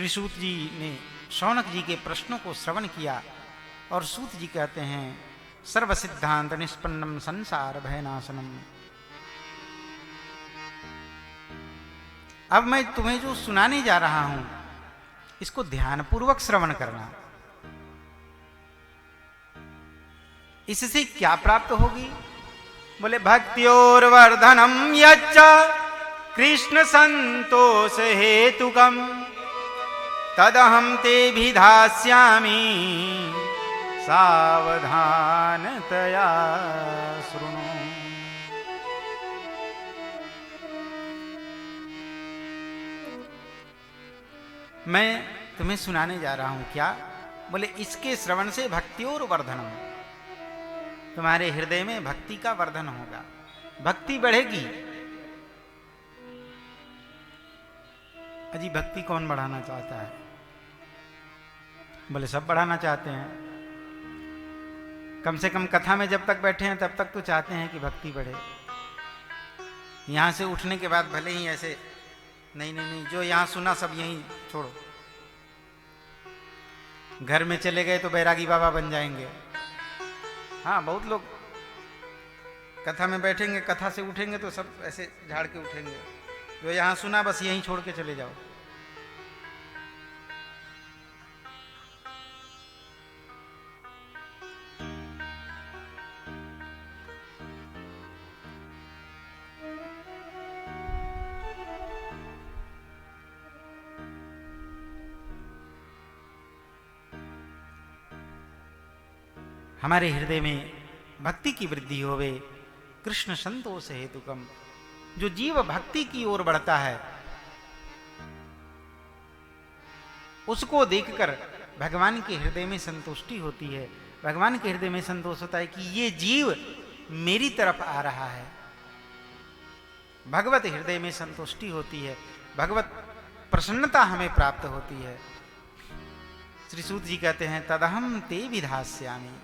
सूत जी ने शौनक जी के प्रश्नों को श्रवण किया और सूत जी कहते हैं सर्व सिद्धांत निष्पन्नम संसार भयनाशनम। अब मैं तुम्हें जो सुनाने जा रहा हूं इसको ध्यानपूर्वक श्रवण करना। इससे क्या प्राप्त होगी? बोले भक्त्योर्वर्धनम यच्च कृष्ण संतोष हेतुकम तदहम ते विधास्यामि सावधानतया शृणु। मैं तुम्हें सुनाने जा रहा हूं क्या? बोले इसके श्रवण से भक्त्योर वर्धनम, तुम्हारे हृदय में भक्ति का वर्धन होगा, भक्ति बढ़ेगी। अजी भक्ति कौन बढ़ाना चाहता है? बोले सब बढ़ाना चाहते हैं। कम से कम कथा में जब तक बैठे हैं तब तक तो चाहते हैं कि भक्ति बढ़े। यहां से उठने के बाद भले ही ऐसे नहीं नहीं नहीं, जो यहां सुना सब यहीं छोड़ो। घर में चले गए तो बैरागी बाबा बन जाएंगे। हाँ, बहुत लोग कथा में बैठेंगे, कथा से उठेंगे तो सब ऐसे झाड़ के उठेंगे। जो यहां सुना बस यहीं छोड़ के चले जाओ। हमारे हृदय में भक्ति की वृद्धि होवे कृष्ण संतोष हेतुकम। जो जीव भक्ति की ओर बढ़ता है उसको देखकर भगवान के हृदय में संतुष्टि होती है। भगवान के हृदय में संतोष होता है कि ये जीव मेरी तरफ आ रहा है। भगवत हृदय में संतुष्टि होती है, भगवत प्रसन्नता हमें प्राप्त होती है। श्री सूत जी कहते हैं तदहम ते विधास्यामि,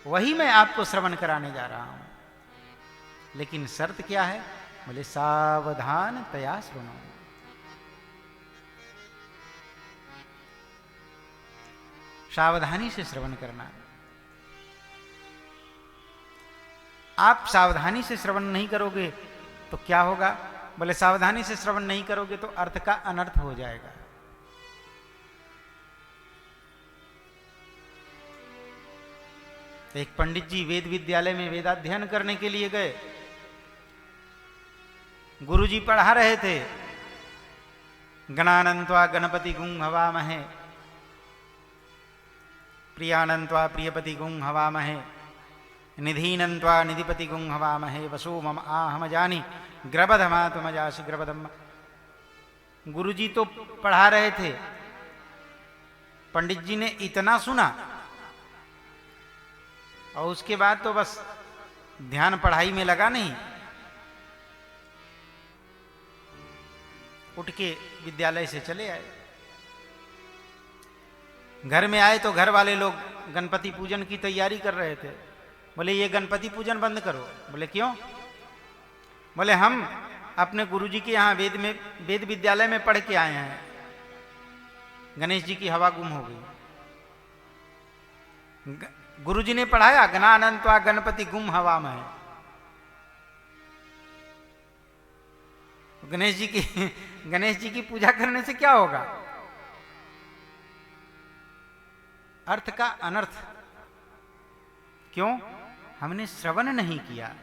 वही मैं आपको श्रवण कराने जा रहा हूं। लेकिन शर्त क्या है? बोले सावधान तया सुनो। सावधानी से श्रवण करना। आप सावधानी से श्रवण नहीं करोगे तो क्या होगा? बोले सावधानी से श्रवण नहीं करोगे तो अर्थ का अनर्थ हो जाएगा। एक पंडित जी वेद विद्यालय में वेदाध्ययन करने के लिए गए। गुरुजी पढ़ा रहे थे गणानन्त्वा गणपति गुं हवामहे, प्रियानन्त्वा प्रियपति गुं हवामहे, निधीनन्त्वा निधिपति गुं हवामहे, वसो मम आहम जानी ग्रबधमा तुम जासि ग्रबधम। गुरुजी तो पढ़ा रहे थे, पंडित जी ने इतना सुना और उसके बाद तो बस ध्यान पढ़ाई में लगा नहीं। उठ के विद्यालय से चले आए। घर में आए तो घर वाले लोग गणपति पूजन की तैयारी कर रहे थे। बोले ये गणपति पूजन बंद करो। बोले क्यों? बोले हम अपने गुरुजी के यहाँ वेद विद्यालय में पढ़ के आए हैं, गणेश जी की हवा गुम हो गई। गुरुजी ने पढ़ाया गणानन्त्वा गणपति गुम हवा में। गणेश जी की पूजा करने से क्या होगा? अर्थ का अनर्थ। क्यों? हमने श्रवण नहीं किया।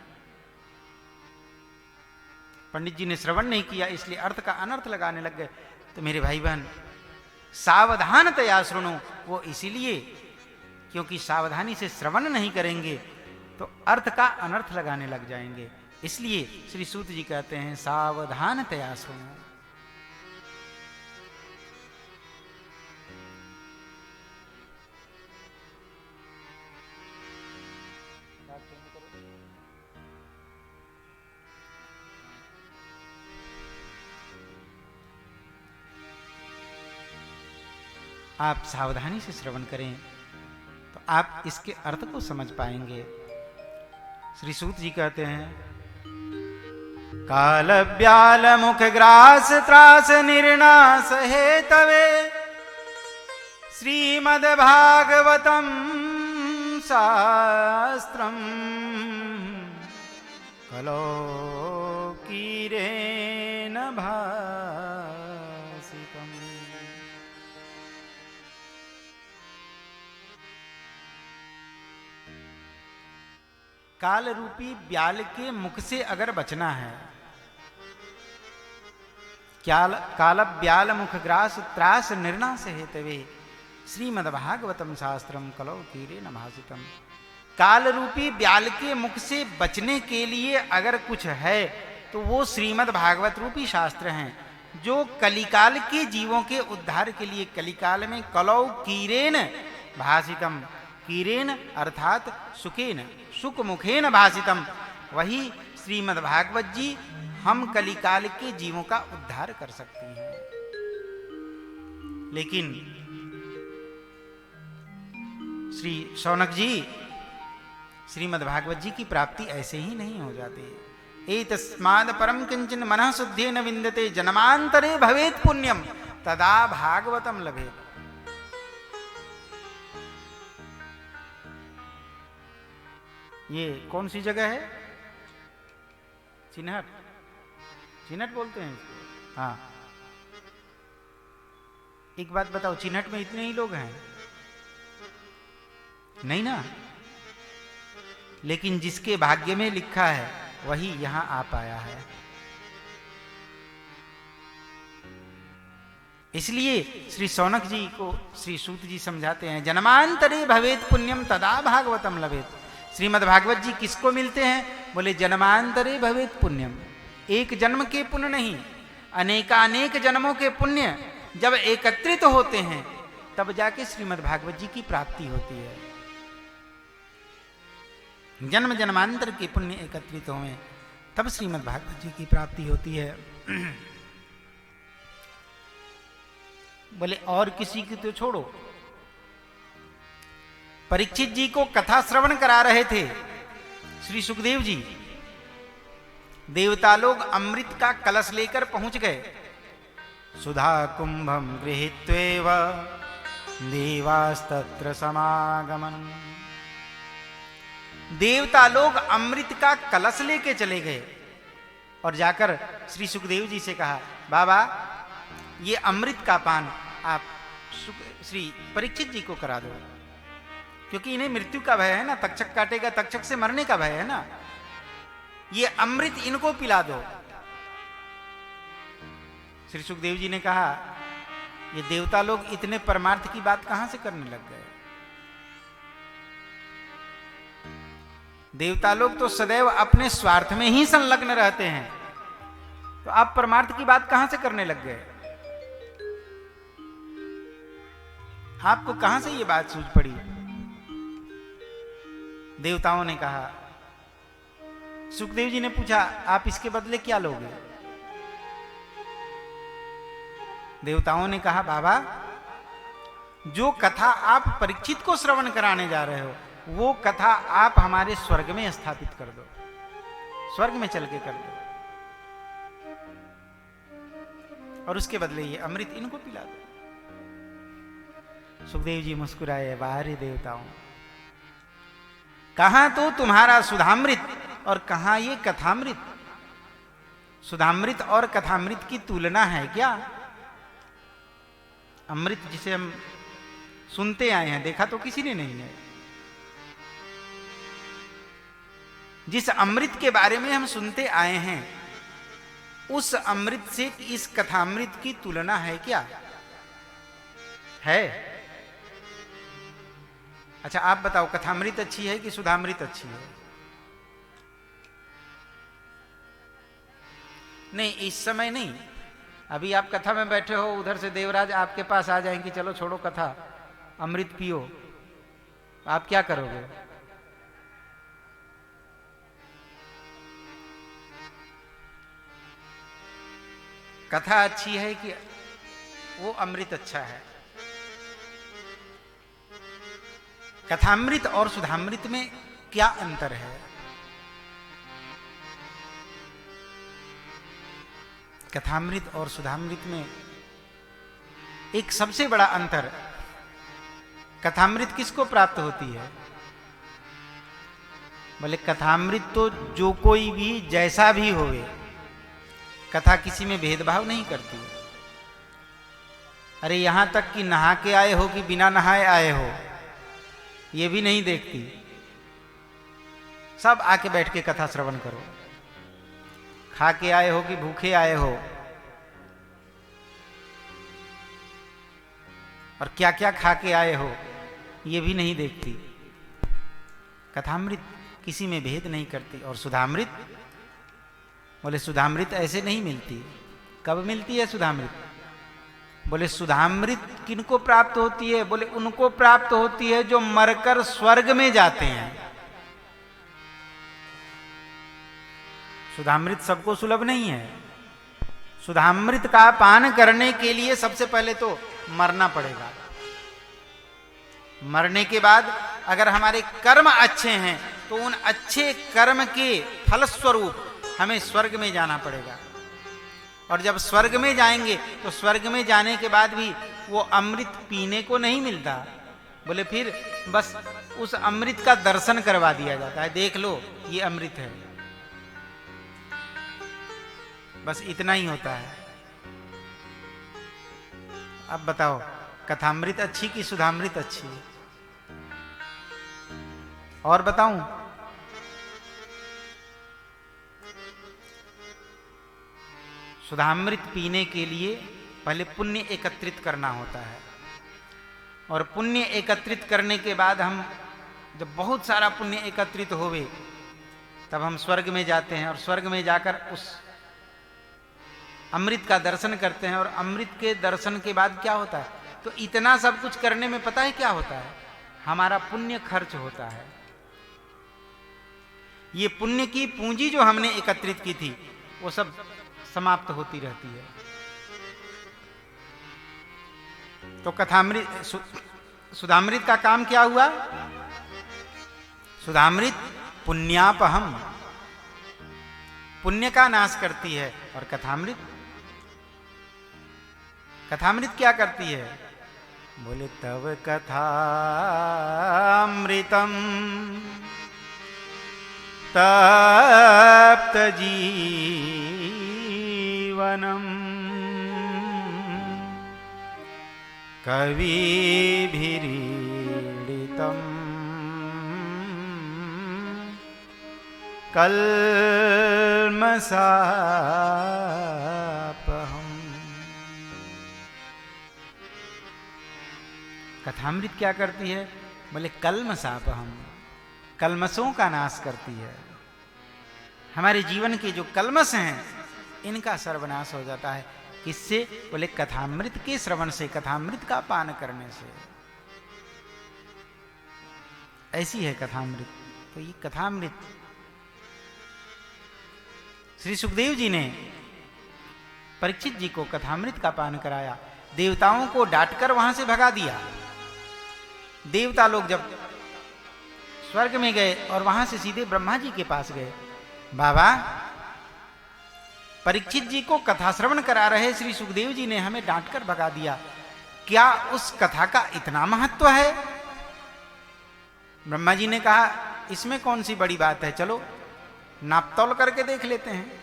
पंडित जी ने श्रवण नहीं किया इसलिए अर्थ का अनर्थ लगाने लग गए। तो मेरे भाई बहन सावधानतया शृणु, वो इसीलिए क्योंकि सावधानी से श्रवण नहीं करेंगे तो अर्थ का अनर्थ लगाने लग जाएंगे। इसलिए श्री सूत जी कहते हैं सावधानतया सुनो। आप सावधानी से श्रवण करें तो आप इसके अर्थ को समझ पाएंगे। श्री सूत जी कहते हैं काल ब्याल मुख ग्रास त्रास निर्नाश हे तवे श्रीमद् भागवतम शास्त्रम कलो कीरेन भासितम। काल रूपी ब्याल के मुख से अगर बचना है, काल ब्याल मुख ग्रास त्रास निर्नाश हेतवे श्रीमद्भागवतम शास्त्रम कलौ कीरेन भासितम। काल रूपी ब्याल के मुख से बचने के लिए अगर कुछ है तो वो श्रीमद् भागवत रूपी शास्त्र हैं, जो कलिकाल के जीवों के उद्धार के लिए कलिकाल में कलौ कीरेन भासितम, कीरेन अर्थात सुखेन सुख मुखेन भासितम, वही श्रीमद् भागवत जी हम कलिकाल के जीवों का उद्धार कर सकते हैं। लेकिन श्री शौनक जी, श्रीमद् भागवत जी की प्राप्ति ऐसे ही नहीं हो जाती। एतस्माद् परम किंचन मनः शुद्धेन विन्दते जन्मांतरे भवेत् पुण्यम तदा भागवतम लभेत्। ये कौन सी जगह है? चिन्हट, चिन्हट बोलते हैं इसको। हाँ, एक बात बताओ, चिन्हट में इतने ही लोग हैं? नहीं ना। लेकिन जिसके भाग्य में लिखा है वही यहां आ पाया है। इसलिए श्री शौनक जी को श्री सूत जी समझाते हैं, जन्मांतरे भवेत् पुण्यम तदा भागवतम लभेत्। श्रीमद् भागवत जी किसको मिलते हैं? बोले जन्मांतरे भवेत् पुण्यम, एक जन्म के पुण्य नहीं, अनेकानेक जन्मों के पुण्य जब एकत्रित होते हैं तब जाके श्रीमद् भागवत जी की प्राप्ति होती है। जन्म जन्मांतर के पुण्य एकत्रित हुए तब श्रीमद् भागवत जी की प्राप्ति होती है। बोले और किसी की तो छोड़ो, परीक्षित जी को कथा श्रवण करा रहे थे श्री सुखदेव जी। देवता लोग अमृत का कलश लेकर पहुंच गए। सुधा कुंभम गृहीत्वेव देवास्तत्र समागमन। देवता लोग अमृत का कलश लेके चले गए और जाकर श्री सुखदेव जी से कहा, बाबा ये अमृत का पान आप श्री परीक्षित जी को करा दो, क्योंकि इन्हें मृत्यु का भय है ना, तक्षक काटेगा, तक्षक से मरने का भय है ना, ये अमृत इनको पिला दो। श्री सुखदेव जी ने कहा, ये देवता लोग इतने परमार्थ की बात कहां से करने लग गए? देवता लोग तो सदैव अपने स्वार्थ में ही संलग्न रहते हैं, तो आप परमार्थ की बात कहां से करने लग गए? आपको कहां से ये बात सूझ पड़ी? देवताओं ने कहा, सुखदेव जी ने पूछा, आप इसके बदले क्या लोगे? देवताओं ने कहा, बाबा जो कथा आप परीक्षित को श्रवण कराने जा रहे हो वो कथा आप हमारे स्वर्ग में स्थापित कर दो, स्वर्ग में चल के कर दो, और उसके बदले ये अमृत इनको पिला दो। सुखदेव जी मुस्कुराए, बाहरी देवताओं, कहां तो तुम्हारा सुधामृत और कहां ये कथामृत? सुधामृत और कथामृत की तुलना है क्या? अमृत जिसे हम सुनते आए हैं, देखा तो किसी ने नहीं है। जिस अमृत के बारे में हम सुनते आए हैं उस अमृत से इस कथामृत की तुलना है क्या? है? अच्छा आप बताओ, कथामृत अच्छी है कि सुधामृत अच्छी है? नहीं, इस समय नहीं। अभी आप कथा में बैठे हो, उधर से देवराज आपके पास आ जाएंगे, चलो छोड़ो कथा, अमृत पियो, आप क्या करोगे? कथा अच्छी है कि वो अमृत अच्छा है? कथामृत और सुधामृत में क्या अंतर है? कथामृत और सुधामृत में एक सबसे बड़ा अंतर, कथामृत किसको प्राप्त होती है? बोले कथामृत तो जो कोई भी जैसा भी होवे, कथा किसी में भेदभाव नहीं करती। अरे यहां तक कि नहा के आए हो कि बिना नहाए आए हो, ये भी नहीं देखती। सब आके बैठ के कथा श्रवण करो। खा के आए हो कि भूखे आए हो, और क्या क्या खा के आए हो, ये भी नहीं देखती। कथामृत किसी में भेद नहीं करती। और सुधामृत, बोले सुधामृत ऐसे नहीं मिलती। कब मिलती है सुधामृत? बोले सुधामृत किनको प्राप्त होती है? बोले उनको प्राप्त होती है जो मरकर स्वर्ग में जाते हैं। सुधामृत सबको सुलभ नहीं है। सुधामृत का पान करने के लिए सबसे पहले तो मरना पड़ेगा। मरने के बाद अगर हमारे कर्म अच्छे हैं तो उन अच्छे कर्म के फलस्वरूप हमें स्वर्ग में जाना पड़ेगा। और जब स्वर्ग में जाएंगे तो स्वर्ग में जाने के बाद भी वो अमृत पीने को नहीं मिलता। बोले फिर बस उस अमृत का दर्शन करवा दिया जाता है, देख लो ये अमृत है, बस इतना ही होता है। अब बताओ कथामृत अच्छी कि सुधामृत अच्छी? और बताऊं? सुधामृत पीने के लिए पहले पुण्य एकत्रित करना होता है, और पुण्य एकत्रित करने के बाद हम जब बहुत सारा पुण्य एकत्रित होवे तब हम स्वर्ग में जाते हैं, और स्वर्ग में जाकर उस अमृत का दर्शन करते हैं। और अमृत के दर्शन के बाद क्या होता है? तो इतना सब कुछ करने में पता है क्या होता है? हमारा पुण्य खर्च होता है। ये पुण्य की पूंजी जो हमने एकत्रित की थी वो सब समाप्त होती रहती है। तो कथामृत सुधामृत का काम क्या हुआ? सुधामृत पुण्यापहम, पुण्य का नाश करती है। और कथामृत, कथामृत क्या करती है? बोले तव कथामृतम तप्त जीवनम कविभिरीडितम कल्मषापहम्। कथामृत क्या करती है? बोले कल्मषापहम्, कल्मषों का नाश करती है। हमारे जीवन के जो कल्मष हैं इनका सर्वनाश हो जाता है। किससे? बोले कथामृत के श्रवण से, कथामृत का पान करने से। ऐसी है कथामृत। तो ये कथामृत श्री सुखदेव जी ने परीक्षित जी को कथामृत का पान कराया। देवताओं को डांटकर वहां से भगा दिया। देवता लोग जब स्वर्ग में गए और वहां से सीधे ब्रह्मा जी के पास गए, बाबा परीक्षित जी को कथा श्रवण करा रहे श्री सुखदेव जी ने हमें डांटकर भगा दिया, क्या उस कथा का इतना महत्व है? ब्रह्मा जी ने कहा इसमें कौन सी बड़ी बात है, चलो नापतौल करके देख लेते हैं।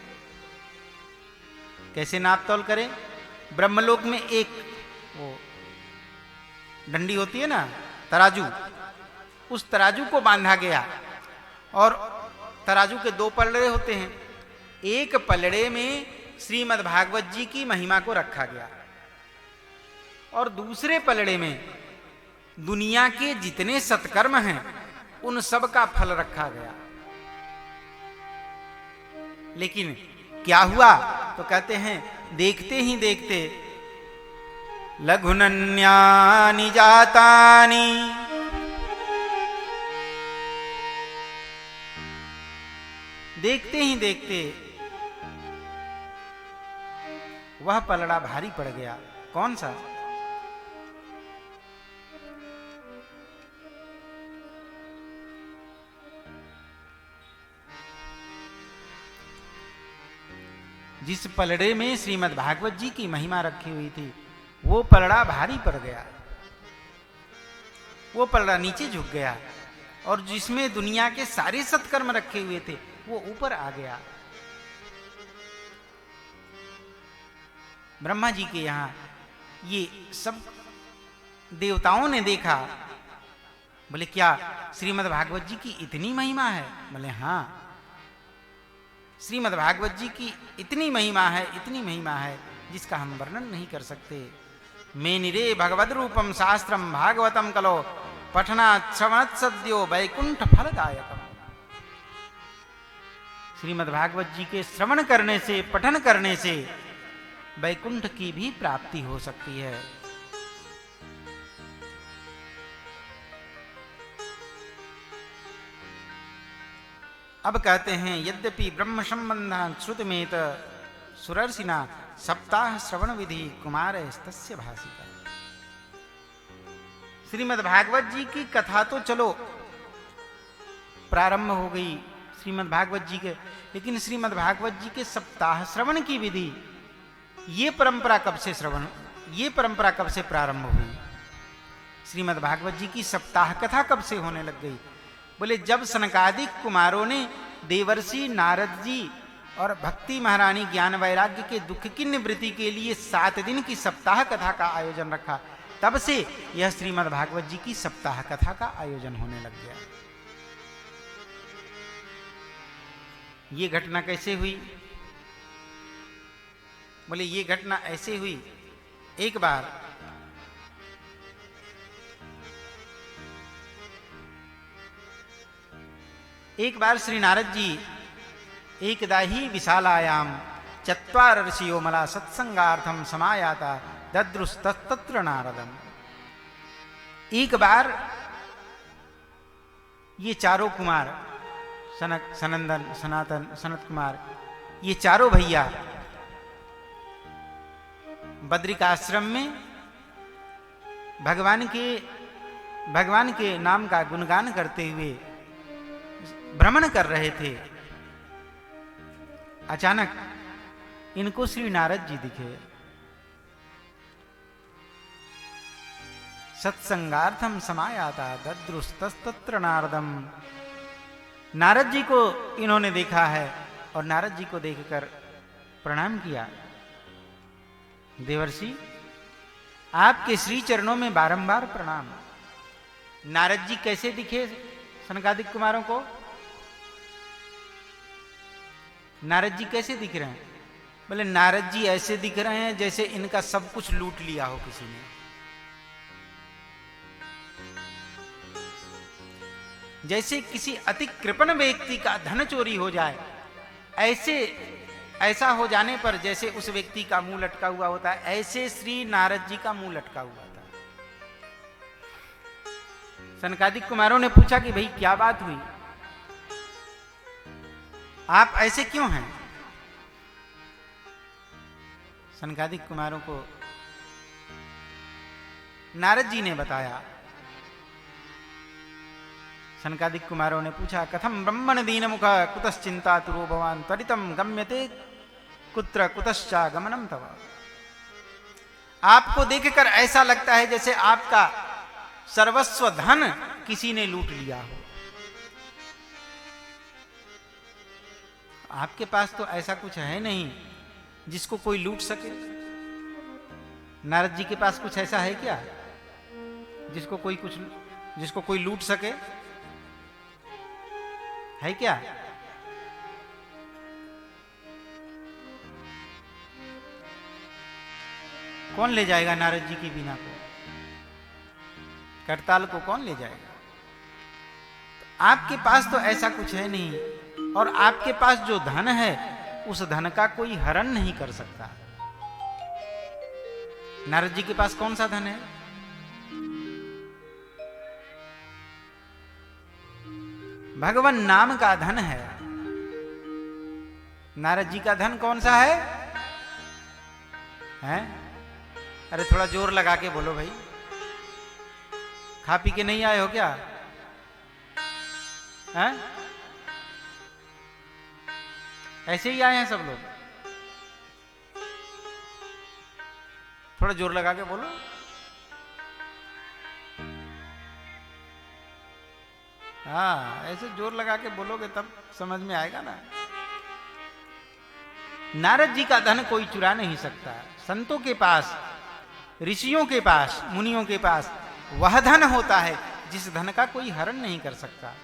कैसे नापतौल करें? ब्रह्मलोक में एक वो डंडी होती है ना, तराजू, उस तराजू को बांधा गया और तराजू के दो पलड़े होते हैं। एक पलड़े में श्रीमद् भागवत जी की महिमा को रखा गया और दूसरे पलड़े में दुनिया के जितने सत्कर्म हैं उन सब का फल रखा गया। लेकिन क्या हुआ? तो कहते हैं देखते ही देखते लघुनन्यानि जातानि, देखते ही देखते वह पलड़ा भारी पड़ गया। कौन सा? जिस पलड़े में श्रीमद् भागवत जी की महिमा रखी हुई थी वो पलड़ा भारी पड़ गया, वो पलड़ा नीचे झुक गया, और जिसमें दुनिया के सारे सत्कर्म रखे हुए थे वो ऊपर आ गया। ब्रह्मा जी के यहां ये सब देवताओं ने देखा, बोले क्या श्रीमद् भागवत जी की इतनी महिमा है? बोले हाँ, श्रीमद् भागवत जी की इतनी महिमा है, इतनी महिमा है जिसका हम वर्णन नहीं कर सकते। मेनिरे भगवद रूपम शास्त्रम भागवतम कलो पठनात् श्रवणात् सद्यो वैकुंठ फलदायकम। श्रीमद् भागवत जी के श्रवण करने से, पठन करने से वैकुंठ की भी प्राप्ति हो सकती है। अब कहते हैं, यद्यपि ब्रह्म संबंधान श्रुतमेत सुरर्षिना सप्ताह श्रवण विधि कुमार स्तस्य भाषिका। श्रीमद् भागवत जी की कथा तो चलो प्रारंभ हो गई श्रीमद् भागवत जी के, लेकिन श्रीमद् भागवत जी के सप्ताह श्रवण की विधि, ये परंपरा कब से श्रवण, ये परंपरा कब से प्रारंभ हुई? श्रीमद् भागवत जी की सप्ताह कथा कब से होने लग गई? बोले जब सनकादिक कुमारों ने देवर्षि नारद जी और भक्ति महारानी ज्ञान वैराग्य के दुख की निवृत्ति के लिए 7 दिन की सप्ताह कथा का आयोजन रखा, तब से यह श्रीमद् भागवत जी की सप्ताह कथा का आयोजन होने लग गया। ये घटना कैसे हुई? बोले ये घटना ऐसे हुई, एक बार श्री नारद जी एकदा ही विशालायाम चत्वार ऋषियो मला सत्संगार्थम समायाता दद्रुस्तत्र नारदम। एक बार ये चारों कुमार, सनक, सनंदन, सनातन, सनत कुमार, ये चारों भैया बद्रिकाश्रम में भगवान के नाम का गुणगान करते हुए भ्रमण कर रहे थे। अचानक इनको श्री नारद जी दिखे। सत्संगार्थम समायाता दद्रुस्तत्र नारदम। नारद जी को इन्होंने देखा है और नारद जी को देखकर प्रणाम किया। देवर्षि आपके श्री चरणों में बारंबार प्रणाम। नारद जी कैसे दिखे सनकादिक कुमारों को? नारद जी कैसे दिख रहे हैं? बोले नारद जी ऐसे दिख रहे हैं जैसे इनका सब कुछ लूट लिया हो किसी ने। जैसे किसी अति कृपण व्यक्ति का धन चोरी हो जाए, ऐसा हो जाने पर जैसे उस व्यक्ति का मुंह लटका हुआ होता है, ऐसे श्री नारद जी का मुंह लटका हुआ था। सनकादिक कुमारों ने पूछा कि भाई क्या बात हुई, आप ऐसे क्यों हैं? सनकादिक कुमारों को नारद जी ने बताया। सनकादिक कुमारों ने पूछा, कथम ब्रह्मण दीन मुख कुतश्चिंता तुरो भवान त्वरितम गम्यते कुत्र कुतश्चा गमनम तव। आपको देखकर ऐसा लगता है जैसे आपका सर्वस्व धन किसी ने लूट लिया हो। आपके पास तो ऐसा कुछ है नहीं जिसको कोई लूट सके। नारद जी के पास कुछ ऐसा है क्या जिसको कोई लूट सके? है क्या? कौन ले जाएगा नारद जी की बीना को? करताल को कौन ले जाएगा? तो आपके पास तो ऐसा कुछ है नहीं, और आपके पास जो धन है उस धन का कोई हरण नहीं कर सकता। नारद जी के पास कौन सा धन है? भगवान नाम का धन है। नारद जी का धन कौन सा है? हैं? अरे थोड़ा जोर लगा के बोलो भाई। खा पी के नहीं आए हो क्या? हैं? ऐसे ही आए हैं सब लोग? थोड़ा जोर लगा के बोलो। हाँ, ऐसे जोर लगा के बोलोगे तब समझ में आएगा ना। नारद जी का धन कोई चुरा नहीं सकता। संतों के पास, ऋषियों के पास, मुनियों के पास वह धन होता है जिस धन का कोई हरण नहीं कर सकता।